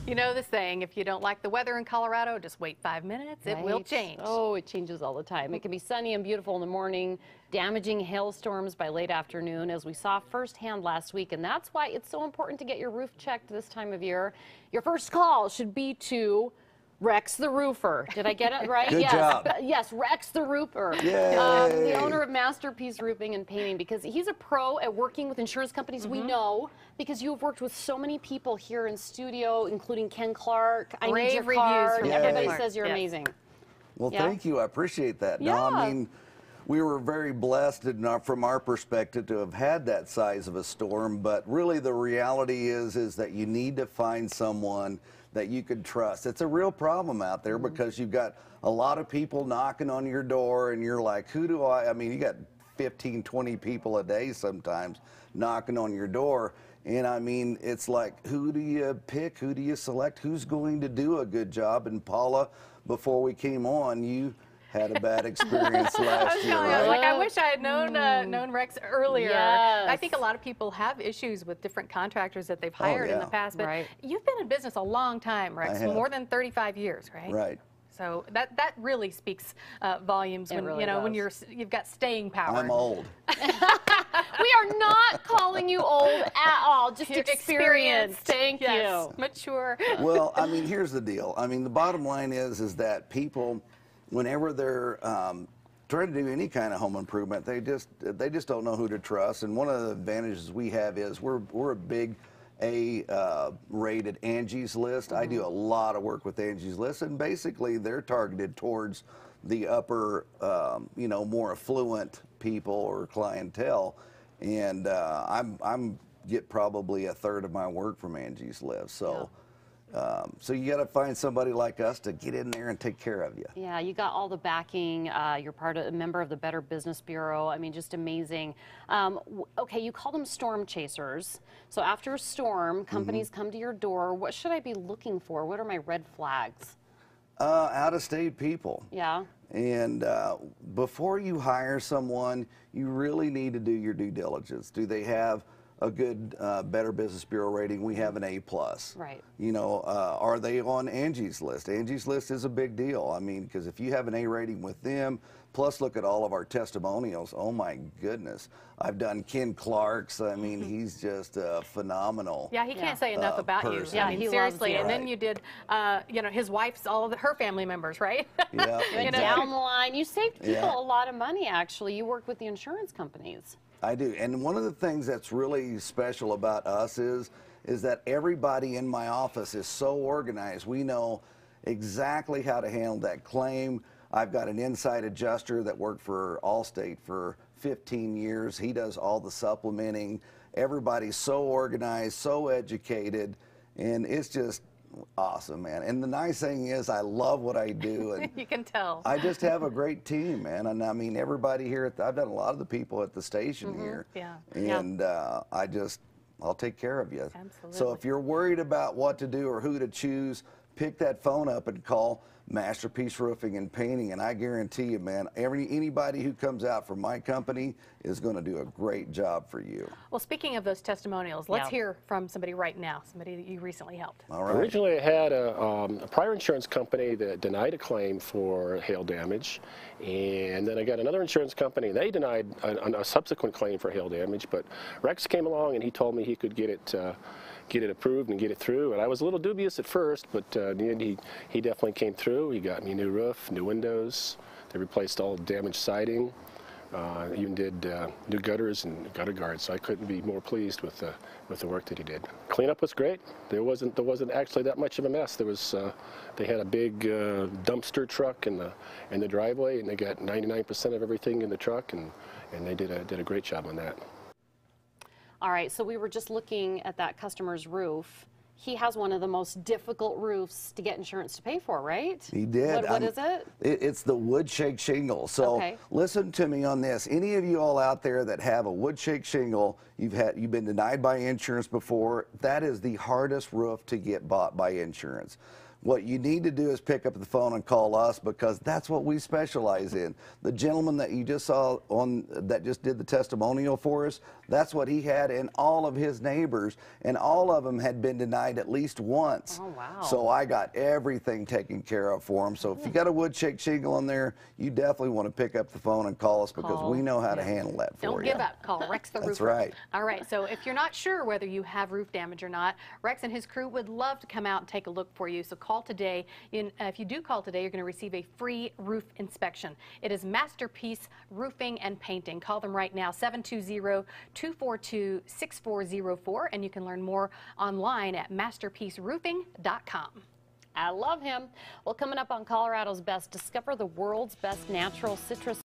You know the saying, if you don't like the weather in Colorado, just wait 5 minutes. It will change. Oh, it changes all the time. It can be sunny and beautiful in the morning, damaging hailstorms by late afternoon, as we saw firsthand last week. And that's why it's so important to get your roof checked this time of year. Your first call should be to Rex the Roofer. Did I get it right? Good job. Yes, Rex the Roofer. Yay. The owner of Masterpiece Roofing and Painting, because he's a pro at working with insurance companies. We know, because you have worked with so many people here in studio, including Ken Clark. I need your card. Everybody says you're amazing. Well, thank you. I appreciate that. Yeah. No, I mean, we were very blessed from our perspective to have had that size of a storm, but really the reality is that you need to find someone that you could trust. It's a real problem out there because you've got a lot of people knocking on your door and you're like, who do I mean, you got 15, 20 people a day sometimes knocking on your door. And I mean, it's like, who do you pick? Who do you select? Who's going to do a good job? And Paula, before we came on, you had a bad experience last year, right? Like, I wish I had known Rex earlier. Yes. I think a lot of people have issues with different contractors that they've hired in the past, but you've been in business a long time, Rex, more than 35 years, right? Right. So that really speaks volumes when when you've got staying power. I'm old. We are not calling you old at all, just experienced. Thank you. Mature. Well, I mean, here's the deal. I mean, the bottom line is that people, whenever they're trying to do any kind of home improvement, they just don't know who to trust. And one of the advantages we have is we're a big rated Angie's List. I do a lot of work with Angie's List, and basically they're targeted towards the upper, more affluent people or clientele. And I'm get probably a third of my work from Angie's List. So. So you got to find somebody like us to get in there and take care of you. Yeah, you got all the backing. You're a member of the Better Business Bureau. I mean, just amazing. Okay, you call them storm chasers. So after a storm, companies come to your door. What should I be looking for? What are my red flags? Out-of-state people. Yeah. And before you hire someone, you really need to do your due diligence. Do they have a good Better Business Bureau rating? We have an A+. Right. You know, are they on Angie's List? Angie's List is a big deal. I mean, because if you have an A rating with them, plus look at all of our testimonials. Oh my goodness. I've done Ken Clark's. I mean, he's just phenomenal. Yeah, he can't say enough about you. Yeah, I mean, seriously. And then you did, his wife's, all of her family members, right? Yeah. Down the line, you saved people a lot of money, actually. You work with the insurance companies. I do. And one of the things that's really special about us is that everybody in my office is so organized. We know exactly how to handle that claim. I've got an inside adjuster that worked for Allstate for 15 years. He does all the supplementing. Everybody's so organized, so educated, and it's just awesome, man. And the nice thing is I love what I do. And you can tell. I just have a great team, man. And I mean, everybody here, I've done a lot of the people at the station here. Yeah. And I'll take care of you. Absolutely. So if you're worried about what to do or who to choose, pick that phone up and call Masterpiece Roofing and Painting, and I guarantee you, man, anybody who comes out from my company is going to do a great job for you. Well, speaking of those testimonials, let's hear from somebody right now, somebody that you recently helped. All right. Originally, I had a prior insurance company that denied a claim for hail damage, and then I got another insurance company. They denied a subsequent claim for hail damage, but Rex came along and he told me he could get it approved and get it through. And I was a little dubious at first, but in the end he definitely came through. He got me a new roof, new windows. They replaced all damaged siding. Even did new gutters and gutter guards. So I couldn't be more pleased with the work that he did. Cleanup was great. There wasn't actually that much of a mess. There was they had a big dumpster truck in the driveway, and they got 99% of everything in the truck, and they did a great job on that. All right, so we were just looking at that customer's roof. He has one of the most difficult roofs to get insurance to pay for, right? He did. What is it? It's the wood shake shingle. So listen to me on this. Any of you all out there that have a wood shake shingle, you've been denied by insurance before, that is the hardest roof to get bought by insurance. What you need to do is pick up the phone and call us, because that's what we specialize in. The gentleman that you just saw that just did the testimonial for us, that's what he had, and all of his neighbors, and all of them had been denied at least once. Oh, wow. So I got everything taken care of for them. So if you got a wood shake shingle in there, you definitely want to pick up the phone and call us, because we know how to handle that for you. Don't give up. Call Rex the Roofer. That's right. All right. So if you're not sure whether you have roof damage or not, Rex and his crew would love to come out and take a look for you. So call today. If you do call today, you're going to receive a free roof inspection. It is Masterpiece Roofing and Painting. Call them right now, 720-242-6404, and you can learn more online at masterpieceroofing.com. I love him. Well, coming up on Colorado's Best, discover the world's best natural citrus